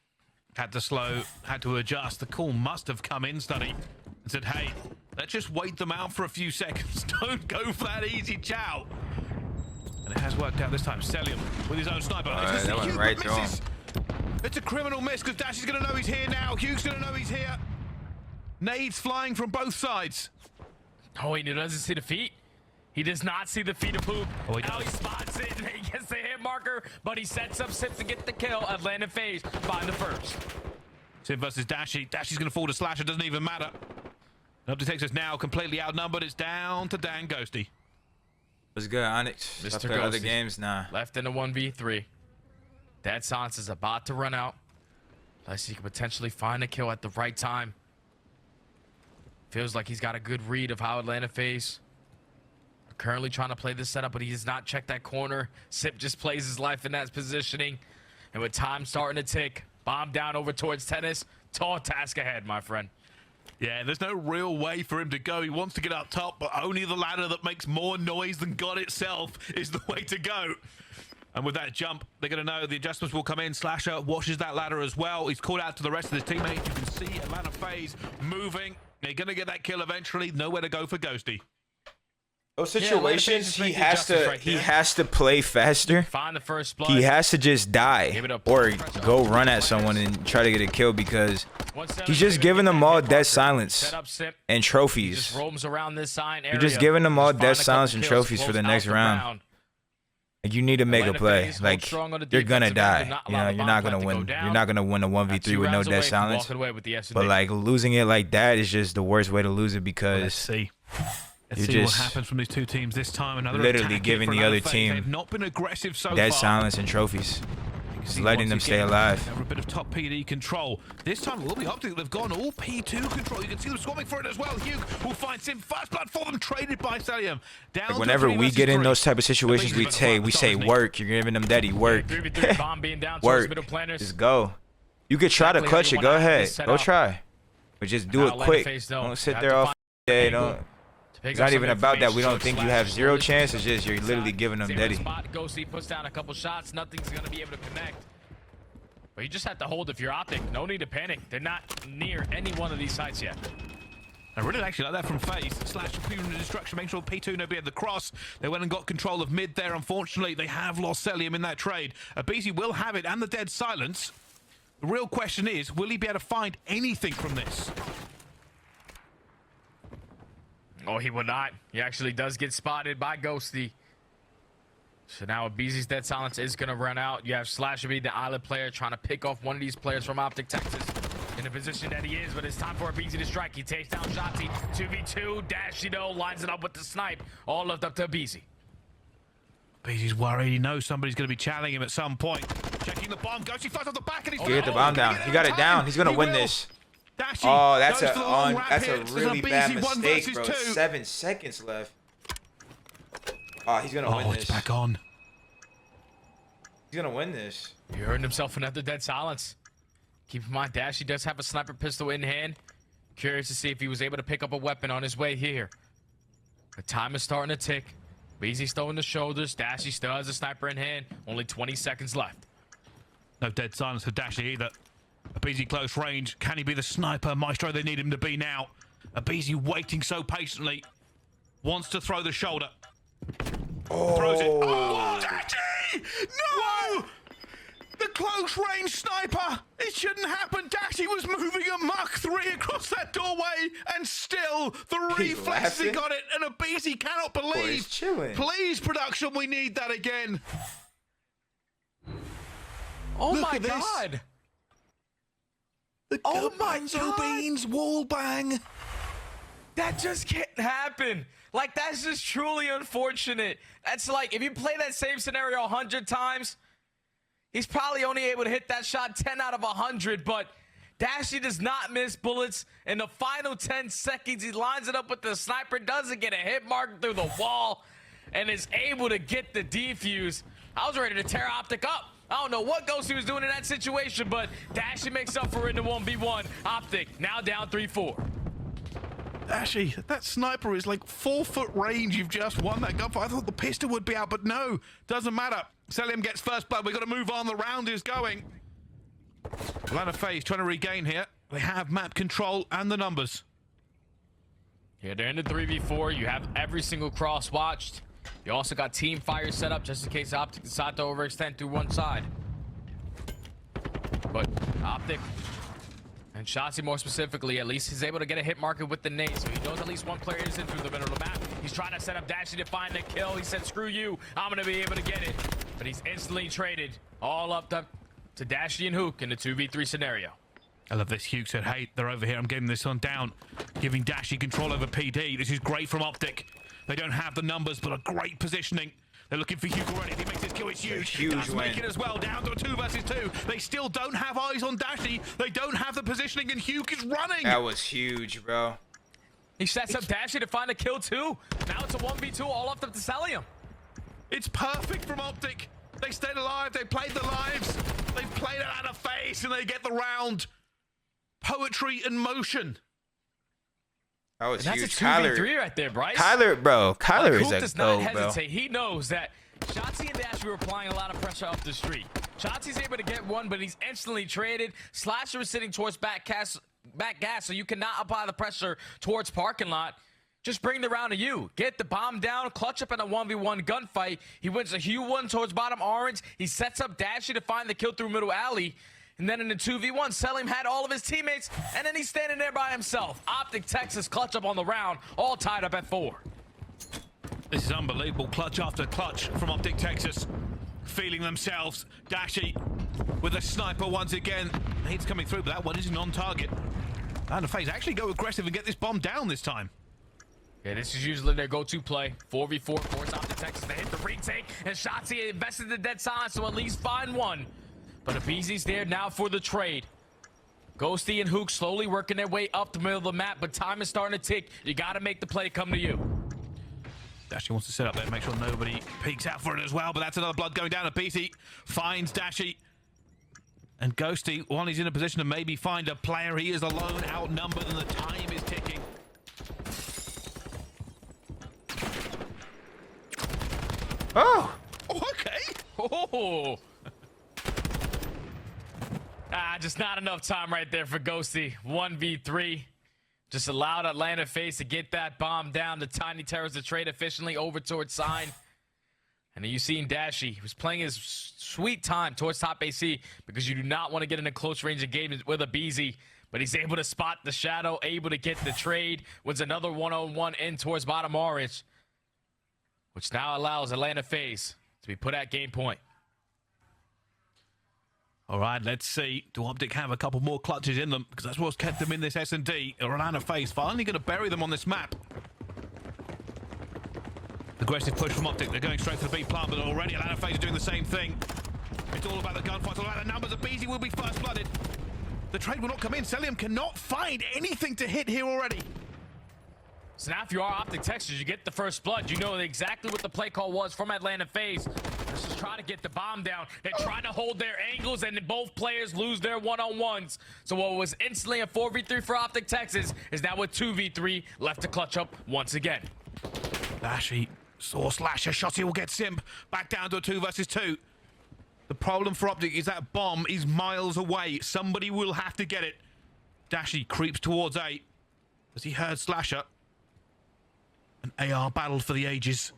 Had to slow, had to adjust. The call must have come in, Study, and said, hey, let's just wait them out for a few seconds. Don't go for that easy chow. And it has worked out this time. Celium with his own sniper. That went right through him. It's a criminal miss because Dash is going to know he's here now. Hugh's going to know he's here. Nades flying from both sides. Oh, he doesn't see the feet. He does not see the feet of Hoop. Oh, he spots it. He gets the hit marker, but he sets up Sip to get the kill. Atlanta Faze find the first. Sim versus Dashy. Dashy's going to fall to Slasher. Doesn't even matter. Optic Texas now completely outnumbered. It's down to Dan Ghosty. What's good, Onyx? Mr. Other games, nah. Left in a 1v3. Dead Silence is about to run out. Unless he can potentially find a kill at the right time. Feels like he's got a good read of how Atlanta Faze are currently trying to play this setup, but he has not checked that corner. Sip just plays his life in that positioning. And with time starting to tick, bomb down over towards tennis. Tall task ahead, my friend. Yeah, there's no real way for him to go. He wants to get up top, but only the ladder that makes more noise than God itself is the way to go. And with that jump, they're going to know the adjustments will come in. Slasher washes that ladder as well. He's called out to the rest of his teammates. You can see Atlanta Faze moving. They're going to get that kill eventually. Nowhere to go for Ghosty. Those situations, he has to play faster. Find the first blood. He has to just die or go run at someone and try to get a kill because he's just giving them all dead silence and trophies. Just roams around this sign area. You're just giving them all dead silence and trophies for the next round. Like, you need to make a play. Like, you're gonna die. You know, you're not gonna win. You're not gonna win a 1v3 with no dead silence. But like losing it like that is just the worst way to lose it because let's see you're what happens from these two teams this time. Another literally giving the other team They've not been aggressive so dead far. silence and trophies. Just letting them stay alive. A bit of top PD control. This time it will be Optic. They've gone all P2 control. You can see them swarming for it as well. Hugh will find Sim. First blood for them, traded by Stallium. Down like whenever we get in those type of situations, we say work. You're giving them daddy work. Work. Just go. You could try to clutch it. Go ahead. Go try. But just do it quick. Don't sit there all day. Don't. It's not even about that. We don't think you have zero chance. It's just you're literally giving them daddy. Ghosty puts down a couple shots. Nothing's going to be able to connect. But you just have to hold if you're Optic. No need to panic. They're not near any one of these sites yet. I really actually like that from Faze. Slash the destruction. Make sure P2 nobody had the cross. They went and got control of mid there. Unfortunately, they have lost Celium in that trade. Abizi will have it and the dead silence. The real question is, will he be able to find anything from this? Oh, he will not. He actually does get spotted by Ghosty. So now Abizi's dead silence is going to run out. You have Slasherby, the island player, trying to pick off one of these players from Optic Texas in the position that he is, but it's time for Abizi to strike. He takes down Shotzi. 2v2. Dashy though lines it up with the snipe. All left up to Abizi. Abizi's worried. He knows somebody's going to be challenging him at some point. Checking the bomb. Ghosty flies off the back and he's Get the bomb down. He got it down. He's going to win this. Oh, that's a really bad mistake, bro. 7 seconds left. Oh, he's gonna win this. It's back on. He's gonna win this. He earned himself another dead silence. Keep in mind, Dashy does have a sniper pistol in hand. Curious to see if he was able to pick up a weapon on his way here. The time is starting to tick. Beezy's throwing the shoulders. Dashy still has a sniper in hand. Only 20 seconds left. No dead silence for Dashy either. Abizi close range. Can he be the sniper maestro they need him to be now? Abizi waiting so patiently. Wants to throw the shoulder. Throws it. Oh, Dashy! No! What? The close range sniper! It shouldn't happen. Dashy was moving a Mach 3 across that doorway, and still the reflex he got it, and Abizi cannot believe. Please, production, we need that again. Oh my God! Oh my God! Beans wall bang. That just can't happen. Like, that's just truly unfortunate. That's like, if you play that same scenario 100 times, he's probably only able to hit that shot 10 out of 100, but Dashy does not miss bullets. In the final 10 seconds, he lines it up with the sniper, doesn't get a hit mark through the wall, and is able to get the defuse. I was ready to tear Optic up. I don't know what Ghosty was doing in that situation, but Dashy makes up for it in the 1v1. Optic now down 3-4. Dashy, that sniper is like 4-foot range. You've just won that gunfight. I thought the pistol would be out, but no, doesn't matter. Celium gets first blood. We've got to move on. The round is going. Atlanta Faze trying to regain here. They have map control and the numbers. Yeah, they're in the 3v4. You have every single cross watched. You also got team fire set up just in case Optic decide to overextend through one side. But Optic, and Shotzi more specifically, at least he's able to get a hit marker with the nade, so he knows at least one player is in through the middle of the map. He's trying to set up Dashy to find the kill. He said, screw you, I'm going to be able to get it. But he's instantly traded all up to Dashy and Hook in the 2v3 scenario. I love this. Hugh said, hey, they're over here. I'm getting this one down. Giving Dashy control over PD. This is great from Optic. They don't have the numbers, but a great positioning. They're looking for Hugh already. If he makes his kill, it's huge. Huge Does win. make it as well. Down to a 2 versus 2. They still don't have eyes on Dashy. They don't have the positioning, and Hugh is running. That was huge, bro. He sets up Dashy to find a kill too. Now it's a 1v2 all up to Celium. It's perfect from Optic. They stayed alive. They played the lives. They played it out of face, and they get the round. Poetry and motion. That was And huge. that's a 2v3 right there, Bryce. Kyler is a does not goat, bro. hesitate. He knows that Shotzi and Dashy were applying a lot of pressure up the street. Shotzi's able to get one, but he's instantly traded. Slasher is sitting towards back gas, so you cannot apply the pressure towards parking lot. Just bring the round to you. Get the bomb down, clutch up in a 1v1 gunfight. He wins a Hugh one towards bottom orange. He sets up Dashy to find the kill through middle alley. And then in the 2v1, Selim had all of his teammates, and then he's standing there by himself. Optic Texas clutch up on the round, all tied up at 4. This is unbelievable. Clutch after clutch from Optic Texas. Feeling themselves. Dashy with a sniper once again. He's coming through, but that one isn't on target. And Faze actually go aggressive and get this bomb down this time. Yeah, this is usually their go-to play. 4v4, force Optic Texas to hit the retake, and Shotzi invested the dead silence to at least find one. But Abizi's there now for the trade. Ghosty and Hook slowly working their way up the middle of the map, but time is starting to tick. You got to make the play come to you. Dashy wants to sit up there, make sure nobody peeks out for it as well, but that's another blood going down. Abizi finds Dashy. And Ghosty, while he's in a position to maybe find a player, he is alone, outnumbered, and the time is ticking. Oh! Okay. Oh. Just not enough time right there for Ghosty. 1v3. Just allowed Atlanta Faze to get that bomb down. The Tiny Terrors to trade efficiently over towards Sign. And then you seen Dashy. He was playing his sweet time towards top AC because you do not want to get in a close range of game with a BZ. But he's able to spot the shadow, able to get the trade. Wins another one-on-one in towards bottom orange, which now allows Atlanta Faze to be put at game point. All right, let's see. Do Optic have a couple more clutches in them? Because that's what's kept them in this S&D. Atlanta Faze finally going to bury them on this map. Aggressive push from Optic. They're going straight for the B plant, but already Atlanta Faze are doing the same thing. It's all about the gunfights, all about the numbers. Of BZ will be first blooded. The trade will not come in. Celium cannot find anything to hit here already. So now if you are Optic Texas, you get the first blood. You know exactly what the play call was from Atlanta Faze. Let's just try to get the bomb down. They're trying to hold their angles, and both players lose their one-on-ones. So what was instantly a 4v3 for Optic Texas is now a 2v3 left to clutch up once again. Dashy saw Slasher. Shotty will get Simp back down to a 2 versus 2. The problem for Optic is that bomb is miles away. Somebody will have to get it. Dashy creeps towards A as he heard Slasher. An AR battle for the ages.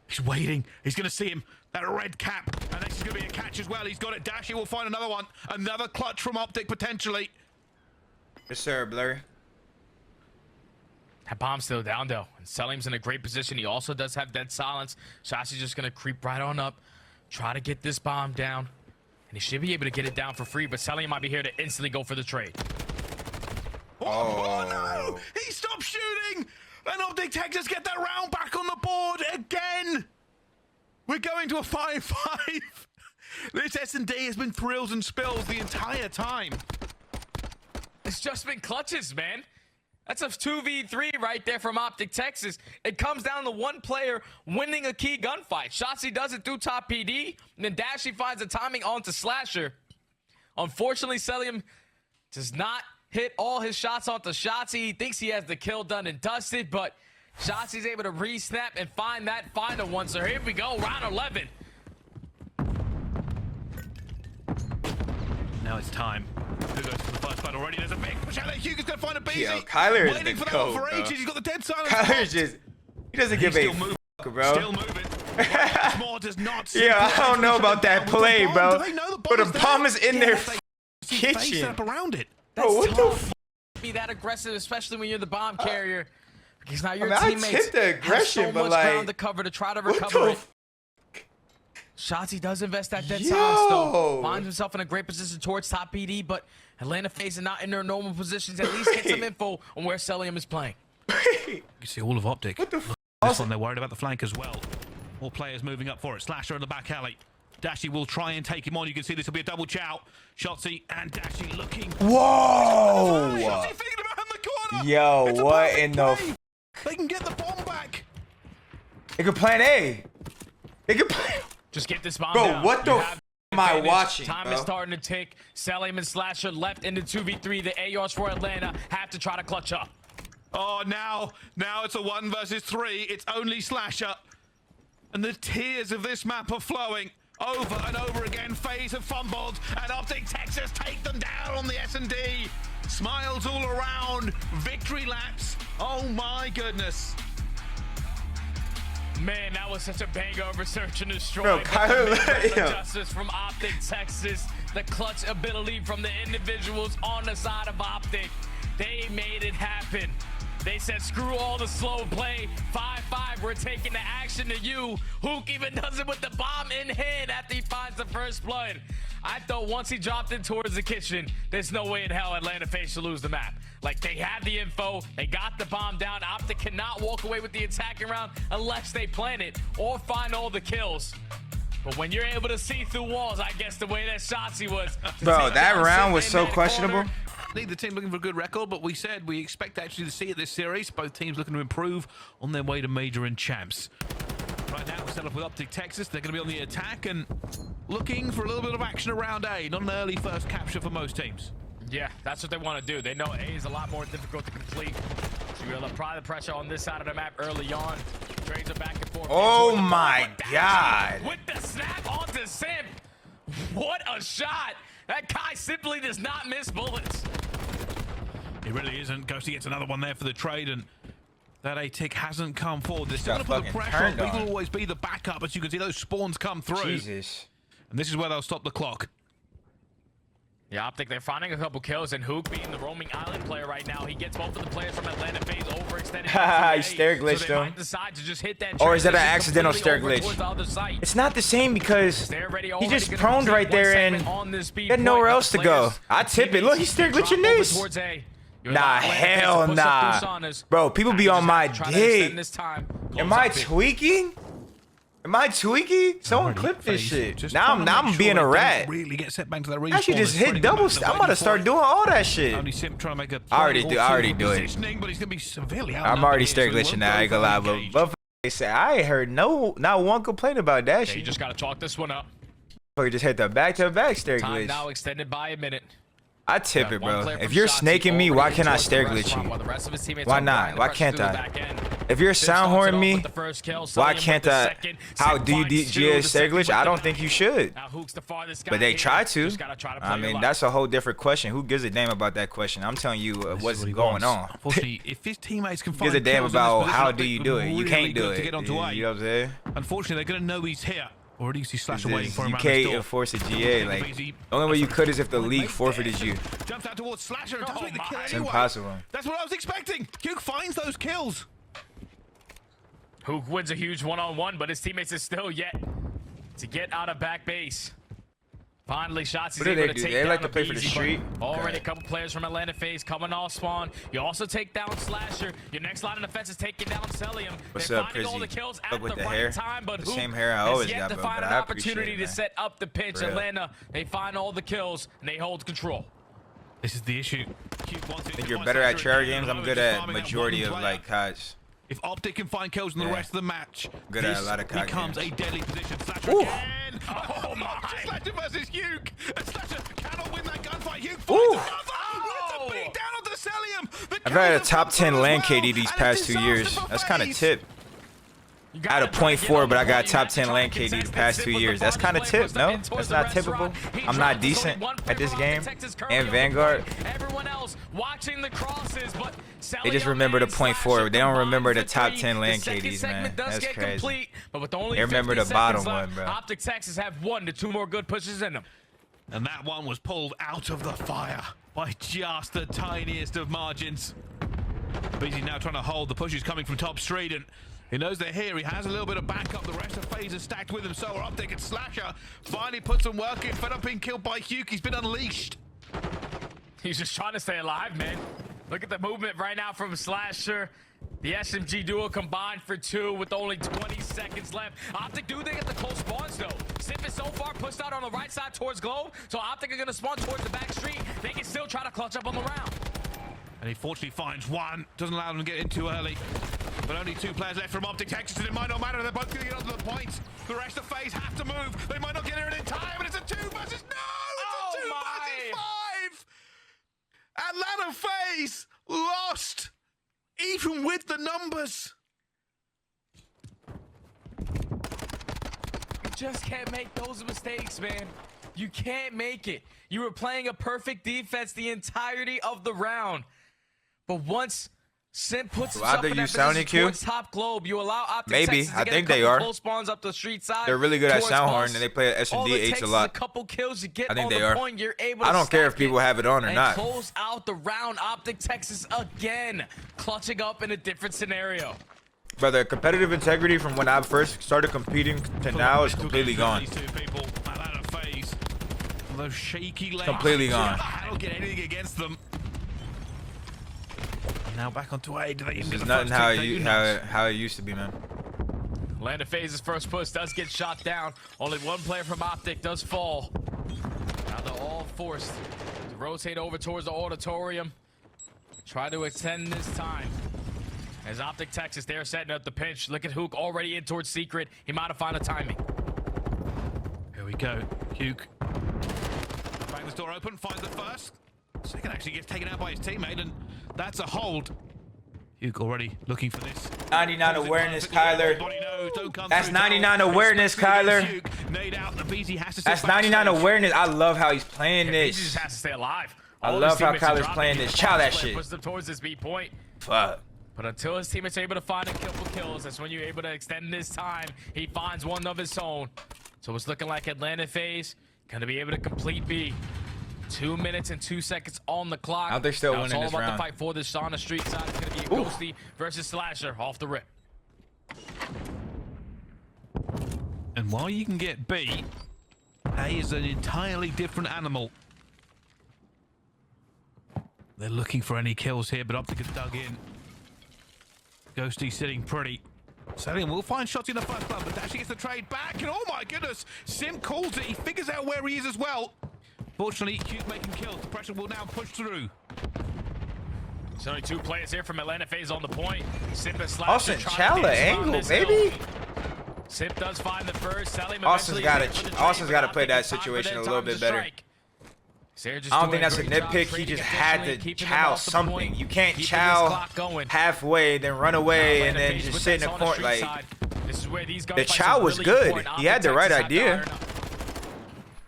He's waiting. He's going to see him. That red cap. And this is going to be a catch as well. He's got it. Dashy will find another one. Another clutch from Optic, potentially. Yes, sir, Blurry. That bomb's still down, though. And Selim's in a great position. He also does have dead silence. Shotzi's just going to creep right on up. Try to get this bomb down. And he should be able to get it down for free. But Selim might be here to instantly go for the trade. Oh no! He stopped shooting! And Optic Texas get that round back on the board again! We're going to a 5-5. This S&D has been thrills and spills the entire time. It's just been clutches, man. That's a 2v3 right there from Optic Texas. It comes down to one player winning a key gunfight. Shotzi does it through top PD, and then Dashy finds the timing onto Slasher. Unfortunately, Selim does not hit all his shots onto Shotzi. He thinks he has the kill done and dusted, but Shotzi's able to re-snap and find that final one. So here we go, round 11. Now it's time. Who goes for the first blood already? There's a big push out there. Hugo's going to find a BZ. Yo, Kyler is waiting the for that goat, one for bro. ages. He's got the dead silence. Kyler's just, he doesn't give a still moving. fuck, bro. Still moving. More does not. Yeah, I don't know about that play, bro. But the bomb is in their kitchen. Set up around it. That's Bro, what the tough. f? Be that aggressive, especially when you're the bomb carrier. Because now your I teammates tip the aggression, have so but much ground like, to cover to try to what recover the it. f? Shotzi does invest that dead Yo. silence, though. Finds himself in a great position towards top PD, but Atlanta Faze is not in their normal positions. At least get some info on where Celium is playing. You can see all of Optic. What the f? This one, they're worried about the flank as well. More players moving up for it. Slasher in the back alley. Dashy will try and take him on. You can see this will be a double chow. Shotzzy and Dashy looking. Whoa! Shotzzy thinking about in the corner. Yo, It's a what perfect in the? play. They can get the bomb back. They could plan A. They could plan. Just get this bomb Bro, down. what the You f have am I advantage. watching, Time bro? is starting to tick. Selim and Slasher left into 2v3. The ARs for Atlanta have to try to clutch up. Oh, now it's a 1 versus 3. It's only Slasher. And the tears of this map are flowing over and over again. Faze have fumbled, and Optic Texas take them down on the S&D. Smiles all around. Victory laps. Oh my goodness. Man, that was such a banger over search and destroy. Bro, But Kyler, the yeah. justice from Optic Texas, the clutch ability from the individuals on the side of Optic. They made it happen. They said, screw all the slow play. 5-5, we're taking the action to you. Hook even does it with the bomb in hand after he finds the first blood. I thought once he dropped in towards the kitchen, there's no way in hell Atlanta Faze should lose the map. Like, they had the info, they got the bomb down. Optic cannot walk away with the attacking round unless they plan it or find all the kills. But when you're able to see through walls, I guess the way that Shotzzy was. Bro, that round was so questionable. Neither team looking for a good record, but we said we expect actually to see it this series. Both teams looking to improve on their way to major and champs. Right now, we're set up with Optic Texas. They're going to be on the attack and looking for a little bit of action around A. Not an early first capture for most teams. Yeah, that's what they want to do. They know A is a lot more difficult to complete. So you'll apply the pressure on this side of the map early on. Trades are back and forth. Oh my God. With the snap onto Simp. What a shot. That guy simply does not miss bullets. It really isn't. Ghosty gets another one there for the trade, and that A-tick hasn't come forward. They're still going to put the pressure on. People will always be the backup. As you can see, those spawns come through. Jesus. And this is where they'll stop the clock. Yeah, Optic, they're finding a couple kills, and Hook being the roaming island player right now, he gets both of the players from Atlanta Faze overextended. Haha, he stair glitched so they him. might decide to just hit that Or is that an transition accidental stair completely over glitch? towards the other side. It's not the same because They're he already just gonna proned complete right one there and segment on this speed he had point, nowhere but else the to go. players- I tip it. Look, he's stair Drop glitching over this. towards A. You're Nah, not Atlanta Faze hell to push up nah. through Saunas. Bro, people Now be you on just my have to try to dick. extend this time. Am Close I up here. tweaking? Am I tweaking? Someone Already clip this Faze shit. just Now trying to I'm make being sure a they rat. don't really get set back to that respawn. I should just They're hit spreading them double. out, they're I'm about to waiting start for it. doing all that shit. Only Simp trying to make a I already play do- or I two already for do it. positioning, but he's going to be severely I'm outnumbered already here, stair so he glitching won't now. I go ain't gonna lie, for engage. but they said I ain't heard not one complaint about that Yeah, shit. you just got to chalk this one up. Fucker just hit the back-to-back stair Time glitch. now extended by a minute. I tip Got it, one bro. player If from you're Shotzzy snaking me, why already can't I towards the stair glitch restaurant you? while the rest of his teammates Why are not? applying the Why pressure can't through the I? back end. If you're Simp starts sound it horning off me, with the first kill, why Sullivan with can't the I? second. How Simp do you finds two, DGA the stair second glitch? with I the don't knife. think you should. Now Hook's the farthest guy But they here. try to. Just gotta try to play I your mean, luck. that's a whole different question. Who gives a damn about that question? I'm telling you This is what's what he going wants. on. Unfortunately, if his teammates can find Gives a damn kills in this about position, how I do think you would do it. You really can't do good it. to get onto A. You know what I'm saying? Unfortunately, they're going to know he's here. Already you see Slasher waiting for him You around this can't door. enforce a GA. Like, the only way you could is if the league forfeited you. Jumps out towards Slasher and does make the kill It's anyway. impossible. That's what I was expecting. Duke finds those kills. Hook wins a huge one-on-one, but his teammates are still yet to get out of back base. Finally, Shotzzy's What do able they to do? take They down like to the play for the BZ, but street? Already Okay. a couple players from Atlanta Faze coming off spawn. You also take down Slasher. Your next line of defense is taking down Celium. What's They're up, finding all the Prizzy? kills Fuck at with the the right hair. time, but The Hook same hair I has always yet got, to bro, find but an I appreciate opportunity it, to man. set up the pinch. Real. Atlanta, they find all the kills, and they hold control. This is the issue. Cube wants it I think to you're find better at Slasher chair again, games. I'm although good just at farming that majority one of player. like CODs. If Optic can find kills in the Yeah. rest of the match, Good at a this lot of COD becomes games. a deadly position. Slasher Ooh. again. Oh my! Slasher versus Hugh. And Slasher cannot win that gunfight. Hugh finds Ooh. another. Oh, it's a beat down onto Celium. The I've had a kills top have 10 come through LAN as well, KD these and past it's 2 disaster years. for That's kind of Faze. tip. I had a 0.4, but I got top 10 LAN KD the past 2 years. That's kind of tip, no? That's not typical. I'm not decent at this game. And Vanguard. Everyone else watching the crosses, but They just remember the 0.4. They don't remember the top 10 LAN KDs, man. That's crazy. But with only They remember 50 the bottom seconds left, one, bro. Optic Texas have 1 to 2 more good pushes in them. And that one was pulled out of the fire by just the tiniest of margins. Busy now trying to hold. The push is coming from top street, and he knows they're here. He has a little bit of backup. The rest of Faze is stacked with him. So are Optic and Slasher finally put some work in. Fed up being killed by Hugh. He's been unleashed. He's just trying to stay alive, man. Look at the movement right now from Slasher. The SMG duo combined for 2 with only 20 seconds left. Optic do they get the close spawns though. Simp is so far pushed out on the right side towards Globe, so Optic are gonna spawn towards the back street. They can still try to clutch up on the round. And he fortunately finds one. Doesn't allow them to get in too early. But only 2 players left from Optic Texas, and it might not matter. They're both going to get onto the points. The rest of Faze have to move. They might not get here in time, but it's a 2 versus... No! It's a 2 versus 5! Atlanta Faze lost, even with the numbers. You just can't make those mistakes, man. You can't make it. You were playing a perfect defense the entirety of the round. But once Simp puts himself in that position towards top Globe, you allow Optic maybe. Texas I think they are. close spawns up the street side. They're really good at Soundhorn, us. and they play at S&D H a lot. A couple kills to get I think on they the are. point. You're able I to don't care if people have it on or and not. Close out the round. Optic Texas again, clutching up in a different scenario. Brother, competitive integrity from when I first started competing to now is completely gone. These 2 people, Atlanta Faze, those shaky legs. Completely gone. I don't get anything against them. Now back onto A. Do they even This get is the nothing first how it used to be, man. Atlanta Faze's first push does get shot down. Only 1 player from Optic does fall. Now they're all forced to rotate over towards the auditorium. Try to extend this time. As Optic Texas, they're setting up the pinch. Look at Hook already in towards Secret. He might have found a timing. Here we go. Hugh. Bang this door open, finds the first. Second actually gets taken out by his teammate, and that's a hold. Hugh already looking for this. 99 awareness, Kyler. That's 99 awareness, Kyler. That's 99 awareness. I love how he's playing He this. just has to stay alive. I love how Kyler's playing this. Chow that shit. Push them towards this B point. Fuck. But until his teammates are able to find and kill for kills, that's when you're able to extend this time. He finds one of his own. So it's looking like Atlanta Faze gonna be able to complete B. 2 minutes and 2 seconds on the clock. How they still winning this round? It's all about round. the fight for this on the street side. It's gonna be a Ghosty versus Slasher off the rip. And while you can get B, A is an entirely different animal. They're looking for any kills here, but Optic has dug in. Ghosty sitting pretty. Salian will find shots in the first club, but actually gets the trade back. And oh my goodness, Sim calls it. He figures out where he is as well. Fortunately, Hugh's making kills. The pressure will now push through. There's only 2 players here from Atlanta Faze on the point. Simp and Slasher Austin Chala angle, baby. Simp does find the first. Austin's got to play that situation a little bit better. I don't think that's a nitpick. He just had to chow something. You can't chow halfway, then run away, and then just sit in the corner. Like, the chow was good. He had the right idea.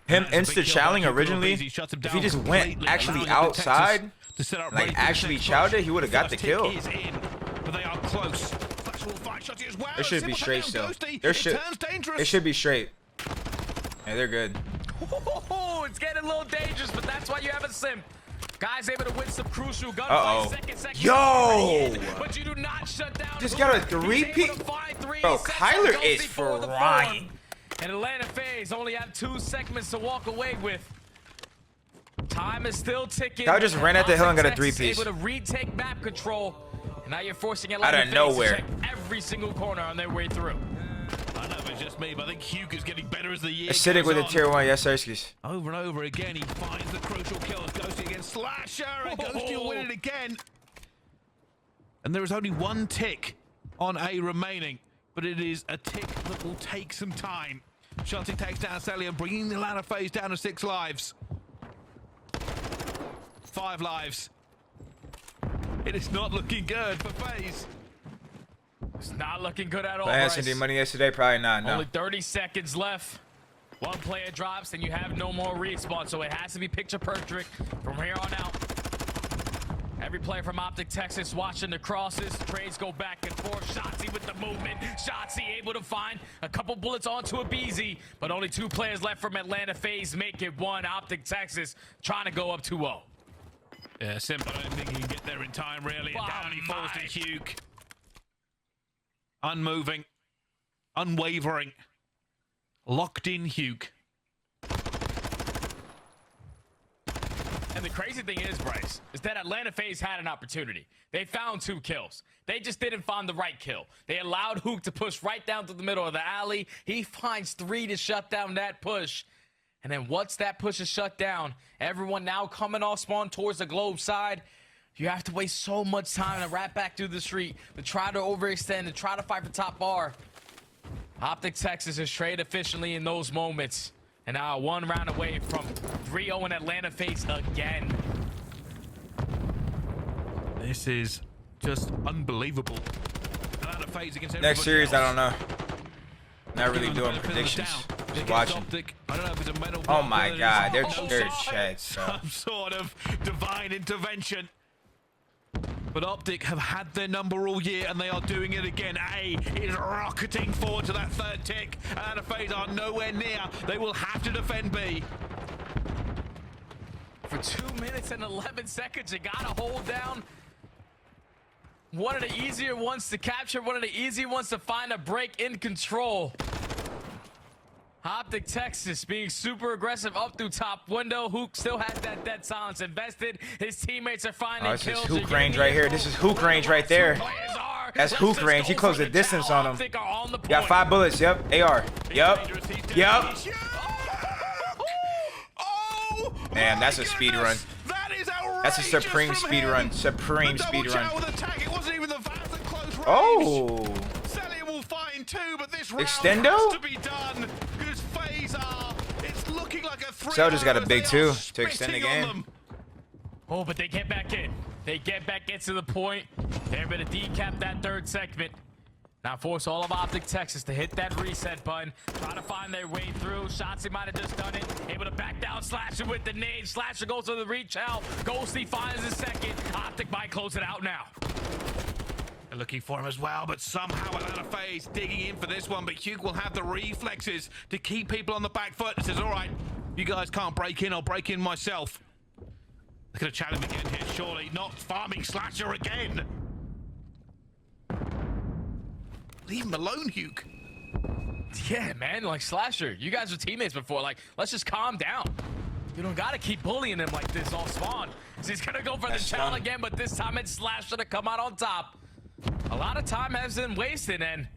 Him insta-chowing originally, if he just went actually outside, like actually chowed it, he would have got the kill. It should be straight still. It should be straight. Yeah, they're good. It's getting a little dangerous, but that's why you have a Simp. Guys able to win some crucial gunfights. Second, yo! But you do not shut down. Just got a 3-peat. Bro, Kyler is frying. And Atlanta Faze only have 2 segments to walk away with. Time is still ticking. I just ran at the hill and got a 3-piece. Able to retake map control. And now you're forcing Atlanta out of nowhere to check every single corner on their way through. I know it's just me, but I think Hugh is getting better as the year Acidic with a tier 1, yes, Sirskis. Over and over again, he finds the crucial kills. Ghosty against Slasher, and Ghosty will win it again. And there is only 1 tick on A remaining, but it is a tick that will take some time. Shotty takes down Salian, bringing the Atlanta Faze down to 6 lives. 5 lives. It is not looking good for Faze. It's not looking good at all. Last money yesterday, probably not. No. Only 30 seconds left. 1 player drops, and you have no more respawn, so it has to be picture perfect from here on out. Every player from Optic Texas watching the crosses. Trades go back and forth. Shotzi with the movement. Shotzi able to find a couple bullets onto a BZ, but only 2 players left from Atlanta Faze. Make it 1. Optic Texas trying to go up 2-0. Yeah, Simp, I don't think he can get there in time, really. And down he falls to Hugh. Unmoving, unwavering, locked in Hugh. And the crazy thing is, Bryce, is that Atlanta Faze had an opportunity. They found 2 kills. They just didn't find the right kill. They allowed Hook to push right down to the middle of the alley. He finds 3 to shut down that push. And then once that push is shut down, everyone now coming off spawn towards the globe side, you have to waste so much time to wrap back through the street, to try to overextend, to try to fight for top bar. Optic Texas is traded efficiently in those moments. And now 1 round away from 3-0 in Atlanta Faze again. This is just unbelievable. Atlanta Faze against Next series, else. I don't know. Not really doing predictions. Just watching. Optic. I don't know if it's a medal. Oh my God, they're checks. Some sort of divine intervention. But Optic have had their number all year, and they are doing it again. A is rocketing forward to that 3rd tick. Atlanta Faze are nowhere near. They will have to defend B. For 2 minutes and 11 seconds, you gotta hold down one of the easier ones to capture, one of the easier ones to find a break in control. Optic Texas being super aggressive up through top window. Hook still has that dead silence invested. His teammates are finding This is kills. Hook range right here. This is Hook range right there. That's Hook range. He closed the distance on him. Got 5 bullets. Yep. AR. Yep. Yep. Man, that's a speed run. That's a supreme speed run. Supreme speed run. Oh. But this Extendo? has to be done because Faze are, it's looking like a 3-0 Cell just got a big as they are 2 to extend the spitting on game. them. Oh, but they get back in. They get back into the point. They're able to decap that 3rd segment. Now force all of Optic Texas to hit that reset button. Try to find their way through. Shotzzy might have just done it. Able to back down Slasher with the nade. Slasher goes to the reach out. Ghosty finds his 2nd. Optic might close it out now. They're looking for him as well, but somehow Atlanta Faze digging in for this one. But Hugh will have the reflexes to keep people on the back foot. It says, all right, you guys can't break in. I'll break in myself. Look at a challenge again here, surely. Not farming Slasher again. Leave him alone, Hugh. Yeah, man, like Slasher, you guys were teammates before. Like, let's just calm down. You don't gotta keep bullying him like this off spawn. So he's gonna go for the challenge again, but this time it's Slasher to come out on top. A lot of time has been wasted, and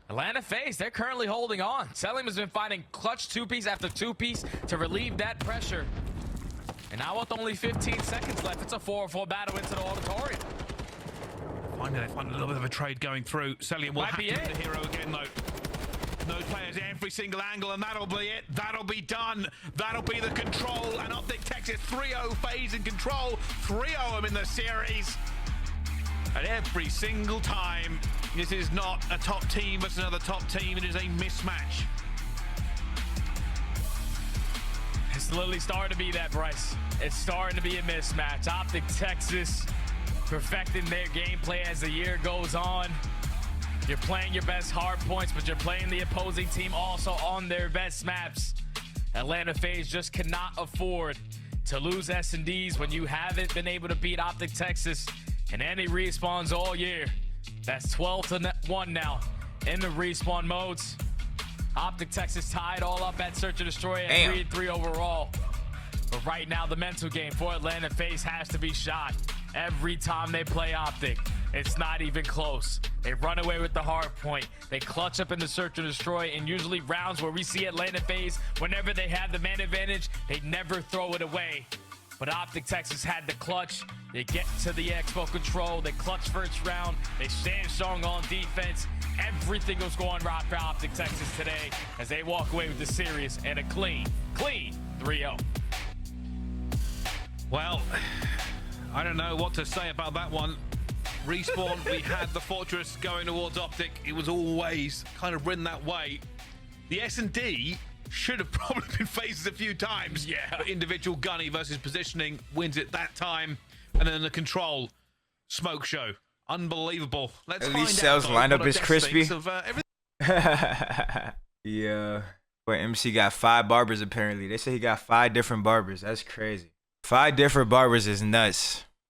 Atlanta Faze, they're currently holding on. Selim has been finding clutch 2-piece after 2-piece to relieve that pressure. And now with only 15 seconds left, it's a 4-4 battle into the auditorium. Finally, they find a little bit of a trade going through. Celium will have to be the hero again, though. No players every single angle, and that'll be it. That'll be done. That'll be the control. And Optic Texas 3-0 Faze in control. 3-0 them in the series. And every single time, this is not a top team versus another top team. It is a mismatch. It's literally starting to be that, Bryce. It's starting to be a mismatch. Optic Texas perfecting their gameplay as the year goes on. You're playing your best hard points, but you're playing the opposing team also on their best maps. Atlanta Faze just cannot afford to lose S&Ds when you haven't been able to beat Optic Texas in any respawns all year. That's 12-1 now in the respawn modes. Optic Texas tied all up at Search and Destroy at 3-3 overall. But right now, the mental game for Atlanta Faze has to be shot. Every time they play Optic, it's not even close. They run away with the hard point. They clutch up in the Search and Destroy, and usually rounds where we see Atlanta Faze, whenever they have the man advantage, they never throw it away. But Optic Texas had the clutch. They get to the Expo control. They clutch first round. They stand strong on defense. Everything was going right for Optic Texas today as they walk away with the series and a clean 3-0. Well, I don't know what to say about that one. Respawn, we had the Fortress going towards Optic. It was always kind of ridden that way. The S&D should have probably been phases a few times. Yeah. But individual gunny versus positioning wins it that time. And then the control smoke show. Unbelievable. Let's At find least out, Cell's though, lineup what is Odessa crispy. thinks of, everything. Yeah. But MC got 5 barbers apparently. They say he got 5 different barbers. That's crazy. 5 different barbers is nuts.